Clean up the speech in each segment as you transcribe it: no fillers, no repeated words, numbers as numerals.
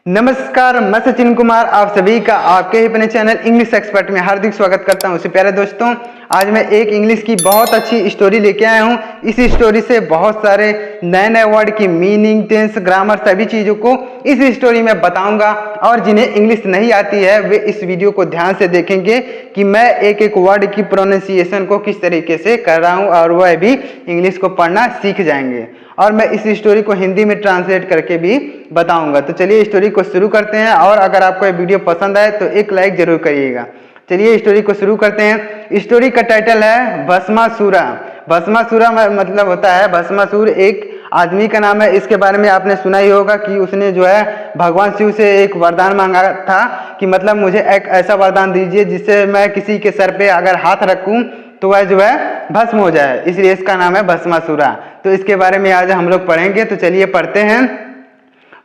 नमस्कार, मैं सचिन कुमार आप सभी का आपके ही अपने चैनल इंग्लिश एक्सपर्ट में हार्दिक स्वागत करता हूं। इससे प्यारे दोस्तों, आज मैं एक इंग्लिश की बहुत अच्छी स्टोरी लेके आया हूं। इस स्टोरी से बहुत सारे नए नए वर्ड की मीनिंग, टेंस, ग्रामर सभी चीज़ों को इस स्टोरी में बताऊंगा। और जिन्हें इंग्लिश नहीं आती है वे इस वीडियो को ध्यान से देखेंगे कि मैं एक एक वर्ड की प्रोनाउंसिएशन को किस तरीके से कर रहा हूँ और वह भी इंग्लिश को पढ़ना सीख जाएंगे। और मैं इस स्टोरी को हिंदी में ट्रांसलेट करके भी बताऊंगा। तो चलिए स्टोरी को शुरू करते हैं। और अगर आपको ये वीडियो पसंद आए तो एक लाइक जरूर करिएगा। चलिए स्टोरी को शुरू करते हैं। स्टोरी का टाइटल है भस्मासुरा। भस्मासुरा मतलब होता है, भस्मासुर एक आदमी का नाम है। इसके बारे में आपने सुना ही होगा कि उसने जो है भगवान शिव से एक वरदान मांगा था कि मतलब मुझे एक ऐसा वरदान दीजिए जिससे मैं किसी के सर पे अगर हाथ रखूं तो वह जो है भस्म हो जाए, इसलिए इसका नाम है भस्मासुरा। तो इसके बारे में आज हम लोग पढ़ेंगे। तो चलिए पढ़ते हैं।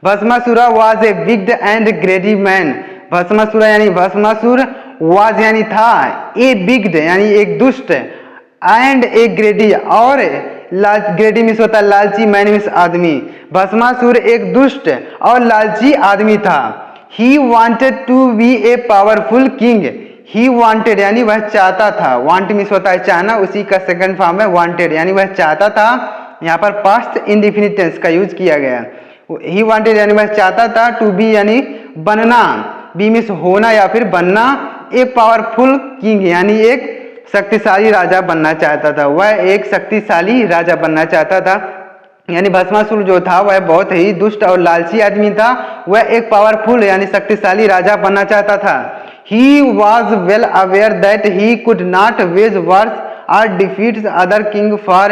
Bhasmasura was a big and greedy man. Bhasmasura यानी भस्मासुर, वाज यानी था, ए बिग यानी एक दुष्ट, एंड ए ग्रेडी और ग्रेडी मीन्स होता है लालची, मैन मीन्स आदमी। भस्मासुर एक दुष्ट और लालची आदमी था। He wanted to be a powerful king. He wanted यानी वह चाहता था, वांट मीन्स होता है चाहना, उसी का सेकंड फॉर्म है वांटेड यानी वह चाहता था। यहाँ पर पास्ट इंडेफिनिट टेंस का यूज किया गया। ही वांटेड यानी वह चाहता था, टू बी यानी बनना, बी मीन्स होना या फिर बनना, ए पावरफुल किंग यानी एक शक्तिशाली राजा बनना चाहता था। वह एक शक्तिशाली राजा बनना चाहता था। यानी भस्मासुर जो था वह बहुत ही दुष्ट और लालची आदमी था। वह एक पावरफुल यानी शक्तिशाली राजा बनना चाहता था। He was well aware that he could not wage wars or defeat the other king, for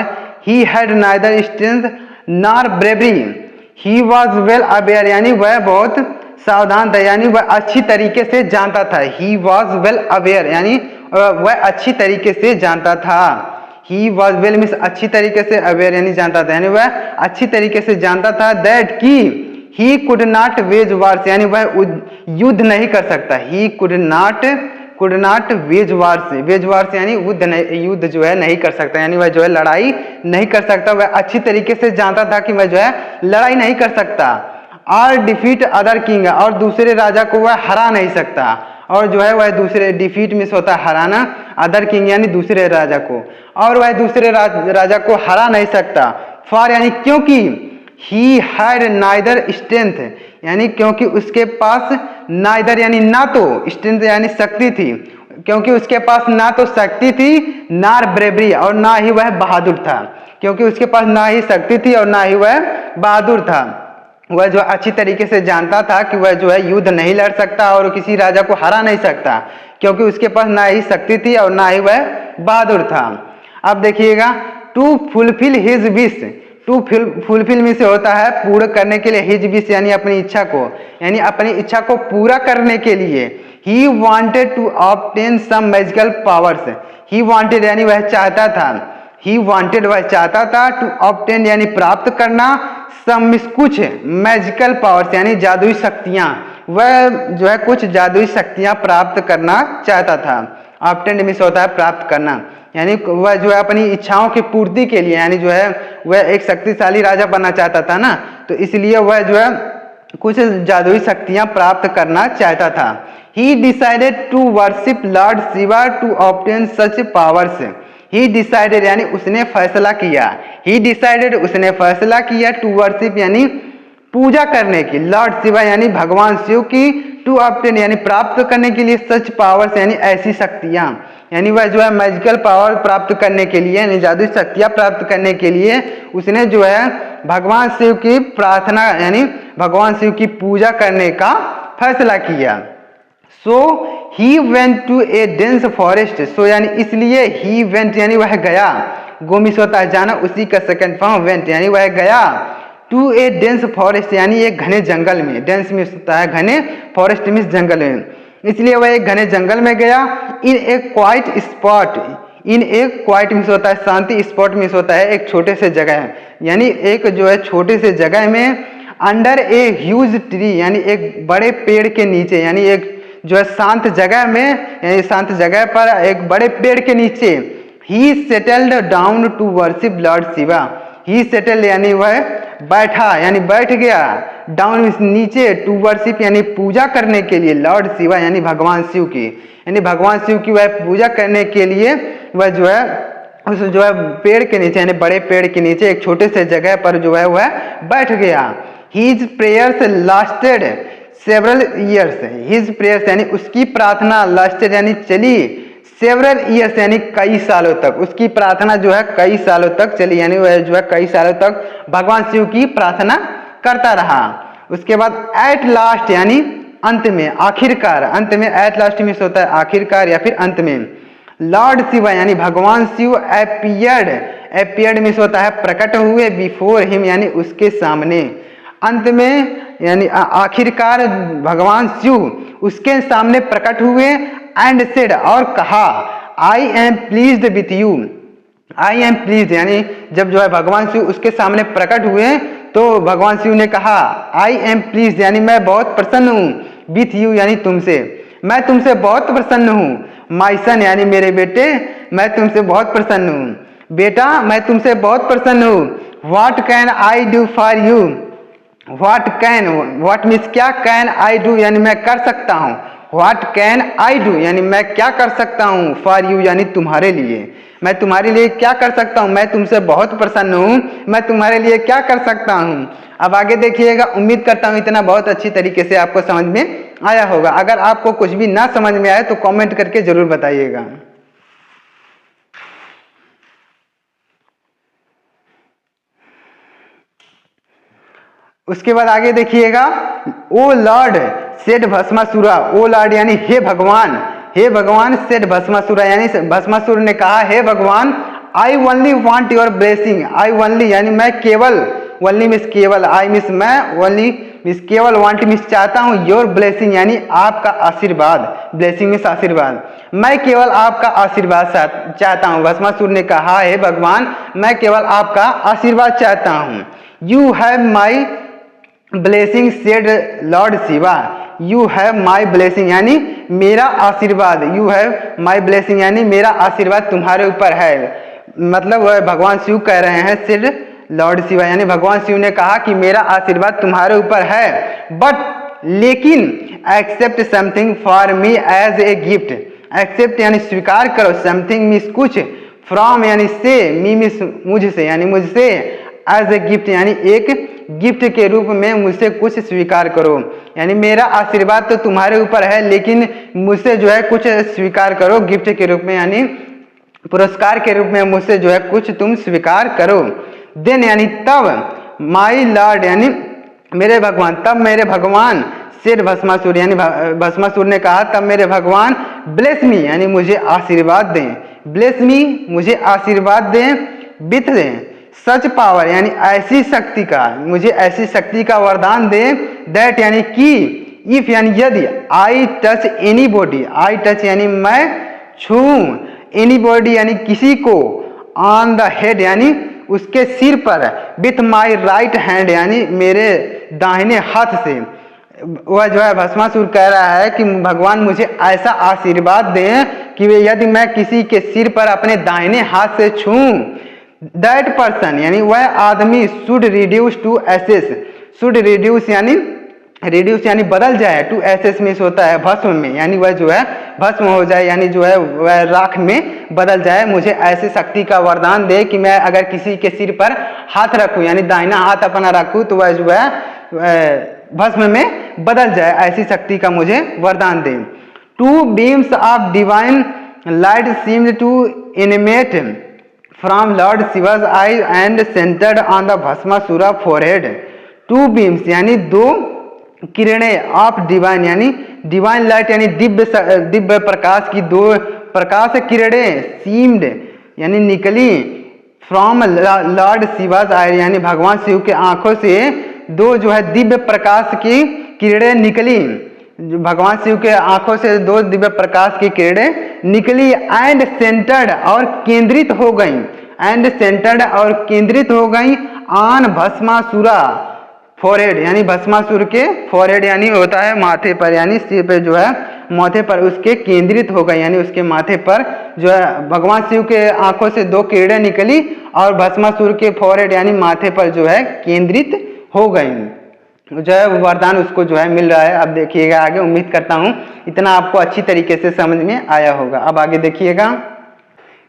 he had neither strength nor bravery. He was well aware यानी वह बहुत सावधान था, यानी वह अच्छी तरीके से जानता था। He was well aware यानी वह अच्छी तरीके से जानता था। He was well means अच्छी तरीके से, aware यानी जानता था, यानी वह अच्छी तरीके से जानता था that कि He could not wage wars यानी वह युद्ध नहीं कर सकता। He could not wage wars, wage wars यानी युद्ध जो है नहीं कर सकता, यानी वह जो है लड़ाई नहीं कर सकता। वह अच्छी तरीके से जानता था कि वह जो है लड़ाई नहीं कर सकता। और डिफीट अदर किंग और दूसरे राजा को वह हरा नहीं सकता। और जो है वह दूसरे, डिफीट मिस होता है हराना, अदर किंग यानी दूसरे राजा को, और वह दूसरे राजा को हरा नहीं सकता। फॉर यानी क्योंकि He had neither strength यानी क्योंकि उसके पास neither यानी ना तो, strength यानी शक्ति थी, क्योंकि उसके पास ना तो शक्ति थी, nor bravery और ना ही वह बहादुर था। क्योंकि उसके पास ना ही शक्ति थी और ना ही वह बहादुर था। वह जो अच्छी तरीके से जानता था कि वह जो है युद्ध नहीं लड़ सकता और किसी राजा को हरा नहीं सकता, क्योंकि उसके पास ना ही शक्ति थी और ना ही वह बहादुर था। अब देखिएगा, to fulfil his wish. To fulfil में से होता है पूरा करने के लिए, हिज विश यानी अपनी इच्छा को, यानी अपनी इच्छा को पूरा करने के लिए। He wanted to obtain some magical powers. He wanted यानी वह चाहता था, ही वांटेड वह चाहता था, टू ऑब्टेन यानी प्राप्त करना, सम कुछ, मैजिकल पावर्स यानी जादुई शक्तियां। वह जो है कुछ जादुई शक्तियां प्राप्त करना चाहता था। ऑब्टेन मिस होता है प्राप्त करना, यानी वह जो है अपनी इच्छाओं की पूर्ति के लिए, यानी जो है वह एक शक्तिशाली राजा बनना चाहता था ना, तो इसलिए वह जो है कुछ जादुई शक्तियां प्राप्त करना चाहता था। He decided to worship lord Shiva to obtain such powers. He decided यानी उसने फैसला किया, ही डिसाइडेड उसने फैसला किया, टू वर्शिप यानी पूजा करने की, लॉर्ड शिवा यानी भगवान शिव की, टू ऑब्टेन यानी प्राप्त करने के लिए, सच पावर्स यानी ऐसी शक्तियां, यानी वह जो है मैजिकल पावर प्राप्त करने के लिए, यानी जादुई शक्तियां प्राप्त करने के लिए उसने जो है भगवान शिव की प्रार्थना यानी भगवान शिव की पूजा करने का फैसला किया। So he went to a dense forest. So यानी इसलिए, ही वेंट यानी वह गया, गो मिस होता है जाना, उसी का सेकंड फॉर्म वेंट यानी वह गया, टू ए डेंस फॉरेस्ट यानी एक घने जंगल में, डेंस मिस होता है घने, फॉरेस्ट मिस जंगल में, इसलिए वह एक घने जंगल में गया। इन एक क्वाइट स्पॉट, इन एक क्वाइट मिस होता है शांति, स्पॉट मिस होता है एक छोटे से जगह, यानी एक जो है छोटे से जगह में, अंडर ए ह्यूज ट्री यानी एक बड़े पेड़ के नीचे, यानी एक जो है शांत जगह में, यानी शांत जगह पर एक बड़े पेड़ के नीचे। He settled down to worship lord Shiva. He settled यानी वह बैठा यानी बैठ गया, डाउन मीन्स नीचे, टू वर्शिप यानी पूजा करने के लिए, लॉर्ड शिवा यानी भगवान शिव की, यानी भगवान शिव की वह पूजा करने के लिए वह जो है उस जो है पेड़ के नीचे यानी बड़े पेड़ के नीचे एक छोटे से जगह पर जो है वह बैठ गया। His prayers lasted several years, his prayers यानी उसकी प्रार्थना lasted यानी चली, several years यानी कई सालों तक, उसकी प्रार्थना जो है कई सालों तक चली, यानी वह जो है कई सालों तक भगवान शिव की प्रार्थना करता रहा। उसके बाद एट लास्ट यानी अंत में, आखिरकार, अंत में, एट लास्ट में होता है आखिरकार या फिर अंत में। लॉर्ड शिवा यानी भगवान शिव अपीयर्ड में होता है प्रकट हुए, बिफोर हिम यानी उसके सामने, अंत में यानी आखिरकार भगवान शिव उसके सामने प्रकट हुए, एंड सेड और कहा, I am pleased with you, I am please यानी जब जो है भगवान शिव उसके सामने प्रकट हुए तो भगवान शिव ने कहा, आई एम प्लीज यानी मैं बहुत प्रसन्न हूँ, विथ यू यानी तुमसे, मैं तुमसे बहुत प्रसन्न हूँ, माई सन यानी मेरे बेटे मैं तुमसे बहुत प्रसन्न हूँ, बेटा मैं तुमसे बहुत प्रसन्न हूँ। What can I do for you, what means क्या, कैन आई डू यानी मैं कर सकता हूँ, व्हाट कैन आई डू यानी मैं क्या कर सकता हूँ, फॉर यू यानी तुम्हारे लिए, मैं तुम्हारे लिए क्या कर सकता हूँ, मैं तुमसे बहुत प्रसन्न हूँ, मैं तुम्हारे लिए क्या कर सकता हूँ। अब आगे देखिएगा, उम्मीद करता हूँ इतना बहुत अच्छी तरीके से आपको समझ में आया होगा। अगर आपको कुछ भी ना समझ में आए तो कमेंट करके जरूर बताइएगा। उसके बाद आगे देखिएगा, ओ लॉर्ड सेड भस्मासुरा, ओ लॉर्ड यानी हे भगवान, हे भगवान सेड भस्मासुरा यानी भस्मासुर ने कहा, हे भगवान I only want your blessing, I only यानी मैं केवल, ओनली मिस केवल, आई मिस मैं, ओनली मिस केवल, वांट मिस चाहता हूँ, योर ब्लेसिंग यानी आपका आशीर्वाद, ब्लेसिंग मिस आशीर्वाद, मैं केवल आपका आशीर्वाद चाहता हूँ। भस्मासुर ने कहा, हे भगवान मैं केवल आपका आशीर्वाद चाहता हूँ। You have my blessing said Lord Shiva, you have my blessing यानी मेरा आशीर्वाद, यू हैव माई ब्लेसिंग यानी मेरा आशीर्वाद तुम्हारे ऊपर है, मतलब वह भगवान शिव कह रहे हैं, सेड लॉर्ड शिवा यानी भगवान शिव ने कहा कि मेरा आशीर्वाद तुम्हारे ऊपर है, बट लेकिन accept something for me as a gift, accept यानी स्वीकार करो, समथिंग मीन्स कुछ, फ्रॉम यानी से, मी मीन्स मुझसे यानी मुझसे, एज ए गिफ्ट यानी एक गिफ्ट के रूप में मुझसे कुछ स्वीकार करो, यानी मेरा आशीर्वाद तो तुम्हारे ऊपर है लेकिन मुझसे जो है कुछ स्वीकार करो गिफ्ट के रूप में, यानी पुरस्कार के रूप में मुझसे जो है कुछ तुम स्वीकार करो। देन यानी तब, माई लॉर्ड यानी मेरे भगवान, तब मेरे भगवान, सेड भस्मासुर यानी भस्मासुर ने कहा, तब मेरे भगवान ब्लेस मी यानी मुझे आशीर्वाद दें, ब्लेस मी मुझे आशीर्वाद दें, विथ दें सच पावर यानी ऐसी शक्ति का, मुझे ऐसी शक्ति का वरदान दे, दैट यानी कि, इफ यानी यदि, I touch any body, I touch यानी मैं छूं, एनी बॉडी यानी किसी को, ऑन द हेड यानी उसके सिर पर, विथ माई राइट हैंड यानी मेरे दाहिने हाथ से, वह जो है भस्मासुर कह रहा है कि भगवान मुझे ऐसा आशीर्वाद दें कि यदि मैं किसी के सिर पर अपने दाहिने हाथ से छूं, दैट पर्सन यानी वह आदमी, should reduce to ashes, should reduce यानी बदल जाए, टू एसेस में होता है भस्म में, यानी वह जो है भस्म हो जाए, यानी जो है वह राख में बदल जाए। मुझे ऐसी शक्ति का वरदान दे कि मैं अगर किसी के सिर पर हाथ रखूं यानी दाहिना हाथ अपना रखूं तो वह जो है भस्म में बदल जाए, ऐसी शक्ति का मुझे वरदान दे। Two beams of divine light seemed to animate from lord Shiva's eye and centred on the Bhasmasura forehead, two beams यानी दो किरणें, ऑफ डिवाइन यानी डिवाइन लाइट यानी दिव्य प्रकाश की दो प्रकाश किरणें, सीम्ड यानी निकली, फ्रॉम लॉर्ड शिवा's आई यानी भगवान शिव के आंखों से दो जो है दिव्य प्रकाश की किरणें निकली, भगवान शिव के आंखों से दो दिव्य प्रकाश की किरणें निकली, एंड सेंटर्ड और केंद्रित हो गई, एंड सेंटर्ड और केंद्रित हो गई, ऑन भस्मासुरा फोरहेड यानी भस्मासुर के फोरहेड यानी होता है माथे पर, यानी सिर पे जो है माथे पर उसके केंद्रित हो गई, यानी उसके माथे पर जो है भगवान शिव के आंखों से 2 किरणें निकली और भस्मासुर के फोरहेड यानी माथे पर जो है केंद्रित हो गई। जो है वरदान उसको जो है मिल रहा है। अब देखिएगा आगे, उम्मीद करता हूँ इतना आपको अच्छी तरीके से समझ में आया होगा। अब आगे देखिएगा,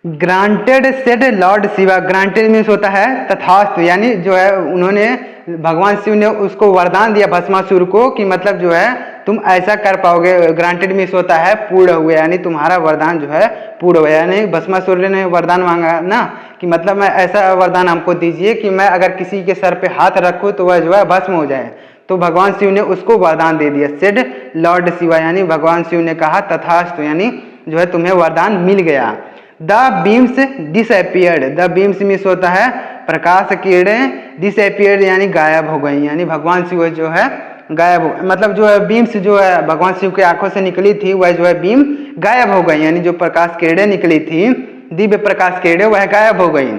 granted said Lord Shiva. Granted means होता है तथास्तु, यानी जो है उन्होंने भगवान शिव ने उसको वरदान दिया भस्मासुर को कि मतलब जो है तुम ऐसा कर पाओगे। ग्रांटेड मीन्स होता है पूर्ण हुए, यानी तुम्हारा वरदान जो है पूर्ण हुआ। यानी भस्मासुर ने वरदान मांगा ना कि मतलब मैं ऐसा वरदान हमको दीजिए कि मैं अगर किसी के सर पे हाथ रखूँ तो वह जो है भस्म हो जाए। तो भगवान शिव ने उसको वरदान दे दिया। सेड लॉर्ड शिवा, यानी भगवान शिव ने कहा तथास्तु, यानी जो है तुम्हें वरदान मिल गया। The beams disappeared. The beams means होता है प्रकाश किरणें, डिसअपियर्ड यानी गायब हो गई, यानी भगवान शिव जो है गायब हो, मतलब जो है बीम्स जो है भगवान शिव के आंखों से निकली थी वह जो है बीम गायब हो गई, यानी जो प्रकाश किरणें निकली थी, दिव्य प्रकाश किरणें, वह गायब हो गई।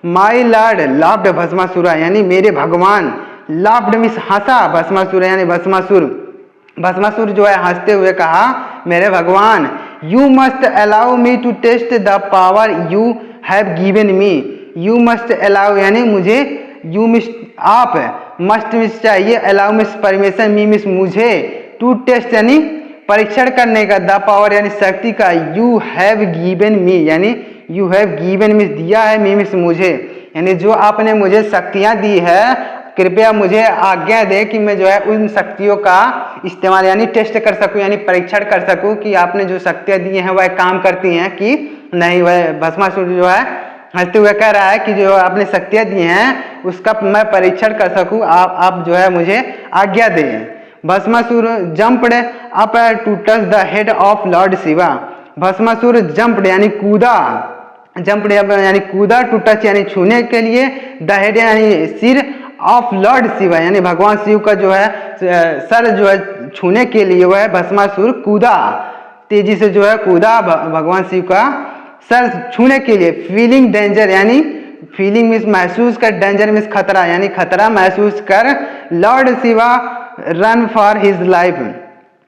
माई लॉर्ड लाफ्ड भस्मासुरा, यानी मेरे भगवान, लाफ्ड मीन्स हंसा, भस्मासुर यानी भस्मासुर, भस्मासुर जो है हंसते हुए कहा मेरे भगवान, you must allow me to test the power you have given me. You must allow यानी मुझे, यू मिस आप, मस्ट मिस चाहिए, allow means permission, me means मुझे, टू टेस्ट यानी परीक्षण करने का, द पावर यानी शक्ति का, यू हैव गिवन मी यानी यू हैव गिवन मिस दिया है, मी मिस मुझे, यानी जो आपने मुझे शक्तियां दी है कृपया मुझे आज्ञा दे कि मैं जो है उन शक्तियों का इस्तेमाल यानी टेस्ट कर सकूं, यानी परीक्षण कर सकूं कि आपने जो शक्तियां दी हैं वह काम करती हैं कि नहीं। वह भस्मासुर जो है हंसते हुए कह रहा है कि जो आपने शक्तियां दी हैं उसका मैं परीक्षण कर सकूं, आप जो है मुझे आज्ञा दें। Bhasmasura jumped up to touch the head of lord Shiva. Bhasmasura jumped यानी कूदा, जंप्ड यानी कूदा, टू टच यानी छूने के लिए, द हेड यानी सिर, ऑफ लॉर्ड शिवा यानी भगवान शिव का जो है सर जो है छूने के लिए वह भस्मासुर कूदा, तेजी से जो है कूदा भगवान शिव का सर छूने के लिए। फीलिंग डेंजर यानी फीलिंग मीन्स महसूस कर, डेंजर मीन्स खतरा यानी खतरा महसूस कर, Lord Shiva run for his life.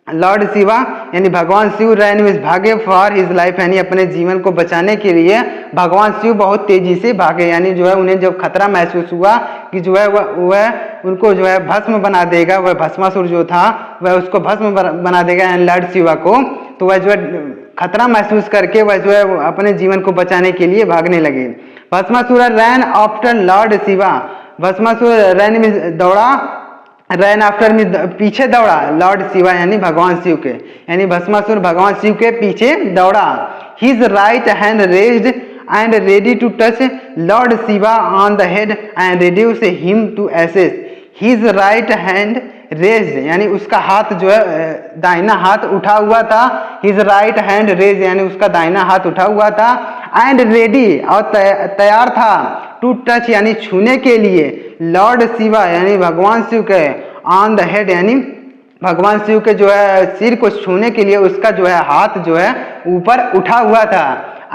Lord Shiva यानी भगवान शिव रन मीन्स भागे, फॉर हिज लाइफ यानी अपने जीवन को बचाने के लिए भगवान शिव बहुत तेजी से भागे, यानी जो है उन्हें जब खतरा महसूस हुआ कि जो है वह उनको जो है भस्म बना देगा, वह भस्मासुर जो था वह उसको भस्म बना देगा यानी लॉर्ड शिवा को, तो वह जो है खतरा महसूस करके वह जो है अपने जीवन को बचाने के लिए भागने लगे। भस्मासुर रैन आफ्टर लॉर्ड शिवा। भस्मासुर रैन में दौड़ा, रैन आफ्टर में पीछे दौड़ा, लॉर्ड शिवा यानी भगवान शिव के, यानी भस्मासुर भगवान शिव के पीछे दौड़ा। His right hand raised and ready to touch lord Shiva on the head and reduce him to ashes. His right hand raised यानी उसका हाथ जो है दाहिना हाथ उठा हुआ था, हिज राइट हैंड रेज यानी उसका दाहिना हाथ उठा हुआ था, एंड रेडी और तैयार था, टू टच यानी छूने के लिए, लॉर्ड शिवा यानी भगवान शिव के, ऑन द हेड यानी भगवान शिव के जो है सिर को छूने के लिए उसका जो है हाथ जो है ऊपर उठा हुआ था।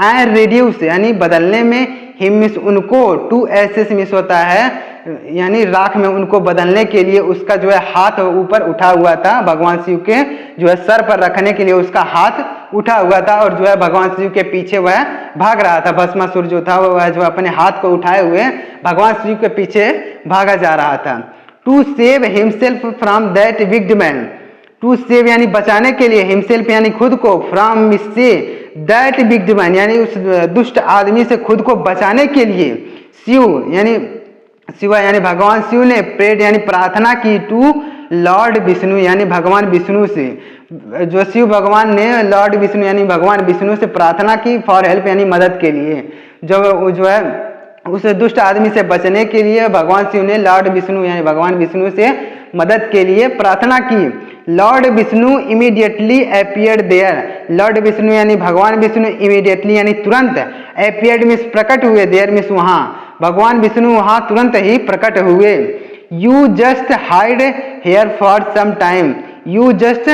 एंड रिड्यूस यानी बदलने में, हिम मिस उनको, टू एसेस मिस होता है यानी राख में उनको बदलने के लिए उसका जो है हाथ ऊपर उठा हुआ था, भगवान शिव के जो है सर पर रखने के लिए उसका हाथ उठा हुआ था और जो है भगवान शिव के पीछे वह भाग रहा था। भस्मासुर जो था वह जो अपने हाथ को उठाए हुए भगवान शिव के पीछे भागा जा रहा था। To save himself from that wicked man. To save यानी बचाने के लिए, हिमसेल्फ यानी खुद को, from say that wicked man यानी उस दुष्ट आदमी से खुद को बचाने के लिए, शिव यानी शिवा यानी भगवान शिव ने प्रेड यानी प्रार्थना की, टू लॉर्ड विष्णु यानी भगवान विष्णु से, जो शिव भगवान ने लॉर्ड विष्णु यानी भगवान विष्णु से प्रार्थना की फॉर हेल्प यानी मदद के लिए। जो है उस दुष्ट आदमी से बचने के लिए भगवान शिव ने लॉर्ड विष्णु यानी भगवान विष्णु से मदद के लिए प्रार्थना की। Lord Vishnu immediately appeared there. Lord Vishnu यानी भगवान विष्णु इमीडिएटली यानी तुरंत, अपीयर्ड मीन्स प्रकट हुए, देयर मीन्स वहां, भगवान विष्णु वहां तुरंत ही प्रकट हुए। You just hide here for some time. You just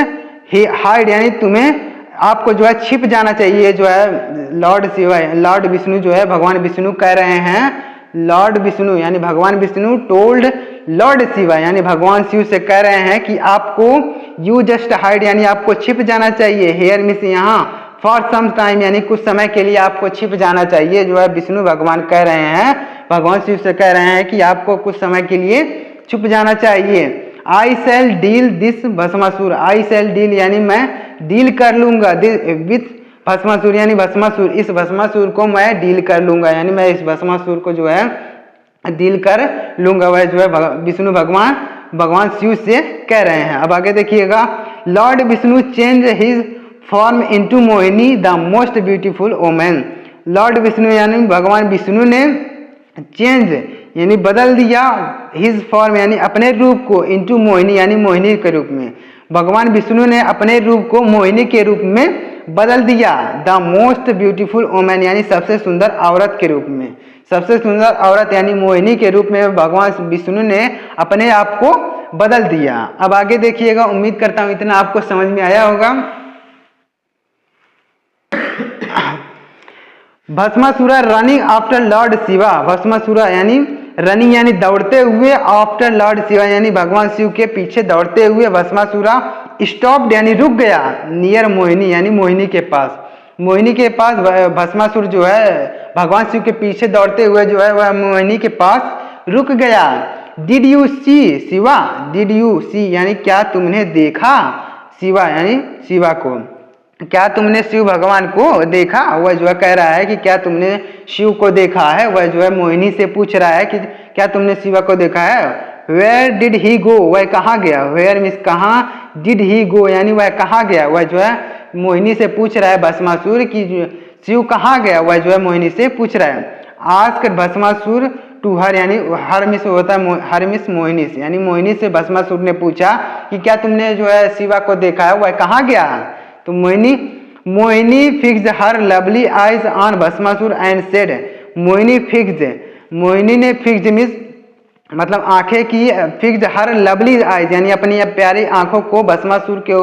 hide यानी तुम्हें, आपको जो है छिप जाना चाहिए, जो है लॉर्ड शिवा लॉर्ड विष्णु जो है भगवान विष्णु कह रहे हैं, लॉर्ड विष्णु यानी भगवान विष्णु टोल्ड लॉर्ड शिवा यानी भगवान शिव से कह रहे हैं कि आपको यू जस्ट हाइड यानी आपको छिप जाना चाहिए, हेयर मीन्स यहाँ, फॉर सम टाइम यानी कुछ समय के लिए आपको छिप जाना चाहिए, जो है विष्णु भगवान कह रहे हैं, भगवान शिव से कह रहे हैं कि आपको कुछ समय के लिए छुप जाना चाहिए। आई cell deal this Bhasmasur, I cell deal यानी मैं डील कर लूंगा विथ भस्मासुर यानी भस्मासुर, इस भस्मासुर को मैं डील कर लूंगा यानी मैं इस भस्मासुर को जो है डील कर लूंगा, वह जो है विष्णु भगवान शिव से कह रहे हैं। अब आगे देखिएगा, Lord Vishnu change his form into Mohini the most beautiful women, Lord Vishnu यानी भगवान विष्णु ने चेंज यानी बदल दिया हिज फॉर्म यानी अपने रूप को इनटू मोहिनी यानी मोहिनी के रूप में, भगवान विष्णु ने अपने रूप को मोहिनी के रूप में बदल दिया, द मोस्ट ब्यूटीफुल वोमेन यानी सबसे सुंदर औरत के रूप में, सबसे सुंदर औरत यानी मोहिनी के रूप में भगवान विष्णु ने अपने आप को बदल दिया। अब आगे देखिएगा, उम्मीद करता हूं इतना आपको समझ में आया होगा। भस्मासुरा रनिंग आफ्टर लॉर्ड शिवा, भस्मासुरा यानी रनिंग यानी दौड़ते हुए, आफ्टर लॉर्ड शिवा यानी भगवान शिव के पीछे दौड़ते हुए, भस्मासुरा स्टॉप्ड यानी रुक गया, नियर मोहिनी यानी मोहिनी के पास, मोहिनी के पास भस्मासुर जो है भगवान शिव के पीछे दौड़ते हुए जो है वह मोहिनी के पास रुक गया। Did you see Shiva, did you see यानी क्या तुमने देखा, शिवा यानी शिवा को, क्या तुमने शिव भगवान को देखा, वह जो है कह रहा है कि क्या तुमने शिव को देखा है, वह जो है मोहिनी से पूछ रहा है कि क्या तुमने शिवा को देखा है। वेयर डिड ही गो, वह कहाँ गया, वेयर मीन्स कहाँ, डिड ही गो यानी वह कहाँ गया, वह जो है मोहिनी से पूछ रहा है भस्मासुर कि शिव कहाँ गया, वह जो है मोहिनी से पूछ रहा है। आस्क भस्मासुर टू हर यानी हर मिस होता है हर मिस मोहिनी से, यानी मोहिनी से भस्मासुर ने पूछा कि क्या तुमने जो है शिवा को देखा है, वह कहाँ गया। तो Mohini fixed her lovely eyes on Bhasmasur and said, Mohini ने फिक्स्ड मीन्स मतलब आंखें की, फिक्स्ड हर लवली आइज यानी अपनी प्यारी आंखों को भस्मासुर के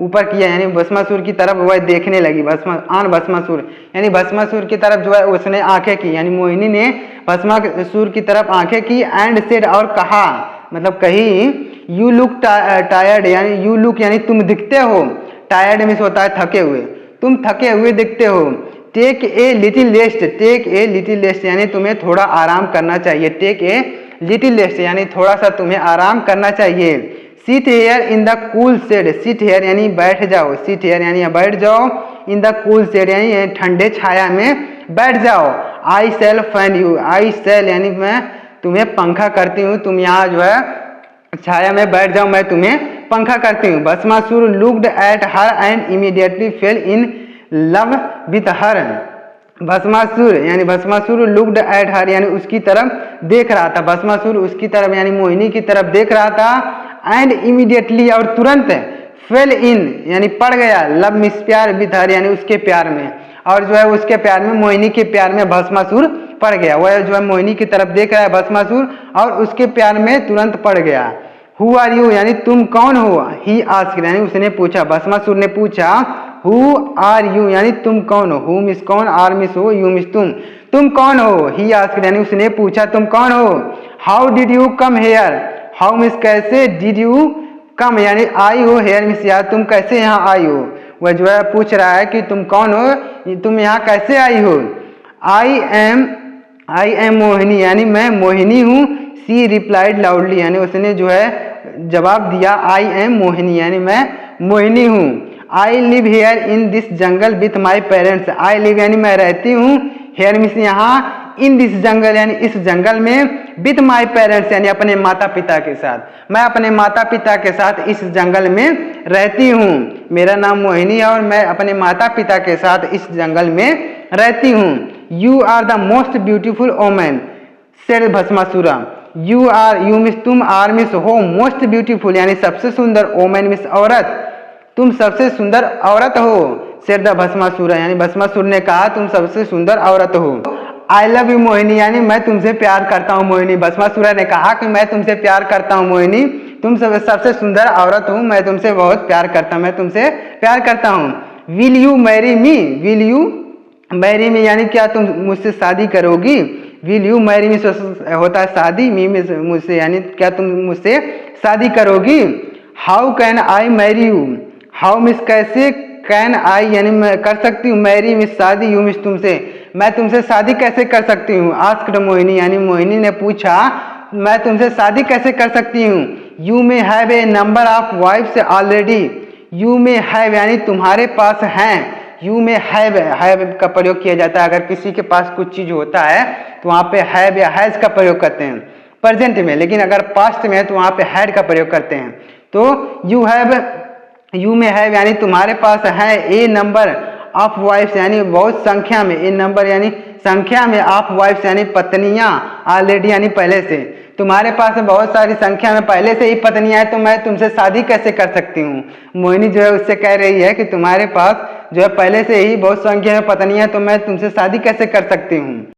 ऊपर किया यानी भस्मासुर की तरफ वह देखने लगी, भस्मासुर यानी भस्मासुर की तरफ जो है उसने आंखें की, यानी मोहिनी ने भस्मासुर की तरफ आंखें की, एंड सेड और कहा मतलब कही, यू लुक टायर्ड यानी यू लुक यानी तुम दिखते हो, टायर्ड मीन्स होता है थके हुए, तुम थके हुए दिखते हो। Take a little rest, take a little rest यानी तुम्हें थोड़ा आराम करना चाहिए, टेक ए लिटिल रेस्ट यानी थोड़ा सा तुम्हें आराम करना चाहिए। Sit here in the cool shade, sit here यानी बैठ जाओ, सिट हेयर यानी बैठ जाओ, इन द कूल शेड यानी ठंडे छाया में बैठ जाओ। I shall fan you, I shall यानी मैं तुम्हें पंखा करती हूँ, तुम यहाँ जो है छाया में बैठ जाओ, मैं तुम्हें पंखा करती हूँ। Bhasmasur looked at her and immediately fail in love with her, Bhasmasur looked at her यानी उसकी तरफ देख रहा था, भस्मासुर उसकी तरफ यानी मोहिनी की तरफ देख रहा था, एंड इमीडिएटली और तुरंत, फेल इन यानी पड़ गया, लव मिस प्यार विथ हर यानी उसके प्यार में, और जो है उसके प्यार में मोहिनी के प्यार में भस्मासुर पड़ गया, वह जो है मोहिनी की तरफ देख रहा है भस्मासुर और उसके प्यार में तुरंत पड़ गया। हु आर यू यानी तुम कौन हो, ही आस्क्ड यानी उसने पूछा, भस्मासुर ने पूछा, हु आर यू यानी तुम कौन हो, हु मिस कौन, आर मिस हो, यू मिस तुम कौन हो, ही आस्क्ड यानी उसने पूछा तुम कौन हो। How did you come here, how miss कैसे, डिड यू कम यानी आई हो, हेयर मिस यार तुम कैसे यहाँ आई हो, वह जो है पूछ रहा है कि तुम कौन हो, तुम यहाँ कैसे आई हो। आई एम मोहिनी यानी मैं मोहिनी हूँ, सी रिप्लाइड लाउडली यानी उसने जो है जवाब दिया, आई एम मोहिनी यानी मैं मोहिनी हूँ। I live here in this jungle with my parents, I live यानी मैं रहती हूँ, हेयर मीन्स यहाँ, इन दिस जंगल यानी इस जंगल में, विथ माई पेरेंट्स यानी अपने माता पिता के साथ, मैं अपने माता पिता के साथ इस जंगल में रहती हूँ, मेरा नाम मोहिनी है और मैं अपने माता पिता के साथ इस जंगल में रहती हूँ। You are the most beautiful women said Bhasmasura, you are you means तुम, आर मिस हो, मोस्ट ब्यूटीफुल यानी सबसे सुंदर, वोमेन मिस औरत, तुम सबसे सुंदर औरत हो, सेड द भस्मासुरा यानी भस्मासुर ने कहा तुम सबसे सुंदर औरत हो। आई लव यू मोहिनी यानी मैं तुमसे प्यार करता हूँ मोहिनी, भस्मासुर ने कहा कि मैं तुमसे प्यार करता हूँ मोहिनी, तुम सबसे सुंदर औरत हूँ, मैं तुमसे बहुत प्यार करता हूँ, मैं तुमसे प्यार करता हूँ। Will you marry me, will you marry me यानी क्या तुम मुझसे शादी करोगी, विल यू मैरी मी होता है शादी, मी में मुझसे, यानी क्या तुम मुझसे शादी करोगी। How can I marry you, how miss कैसे, कैन आई यानी मैं कर सकती हूँ, मैरी मिस शादी, यू मिस तुमसे, मैं तुमसे शादी कैसे कर सकती हूँ। आस्क्ड मोहिनी यानी मोहिनी ने पूछा मैं तुमसे शादी कैसे कर सकती हूँ। You may have a number of wifes already, you may have यानी तुम्हारे पास हैं, यू में हैव का प्रयोग किया जाता है अगर किसी के पास कुछ चीज होता है तो वहां पे हैव या हैज का प्रयोग करते हैं प्रेजेंट में, लेकिन अगर पास्ट में है तो वहां पे हैड का प्रयोग करते हैं। तो यू में हैव यानी तुम्हारे पास है ए नंबर ऑफ वाइफ्स यानी बहुत संख्या में, ए नंबर यानी संख्या में, ऑफ वाइफ्स यानी पत्नियां, ऑलरेडी यानी पहले से, तुम्हारे पास बहुत सारी संख्या में पहले से ही पत्नियां हैं तो मैं तुमसे शादी कैसे कर सकती हूँ। मोहिनी जो है उससे कह रही है कि तुम्हारे पास जो है पहले से ही बहुत संख्या में पत्नियां हैं तो मैं तुमसे शादी कैसे कर सकती हूँ।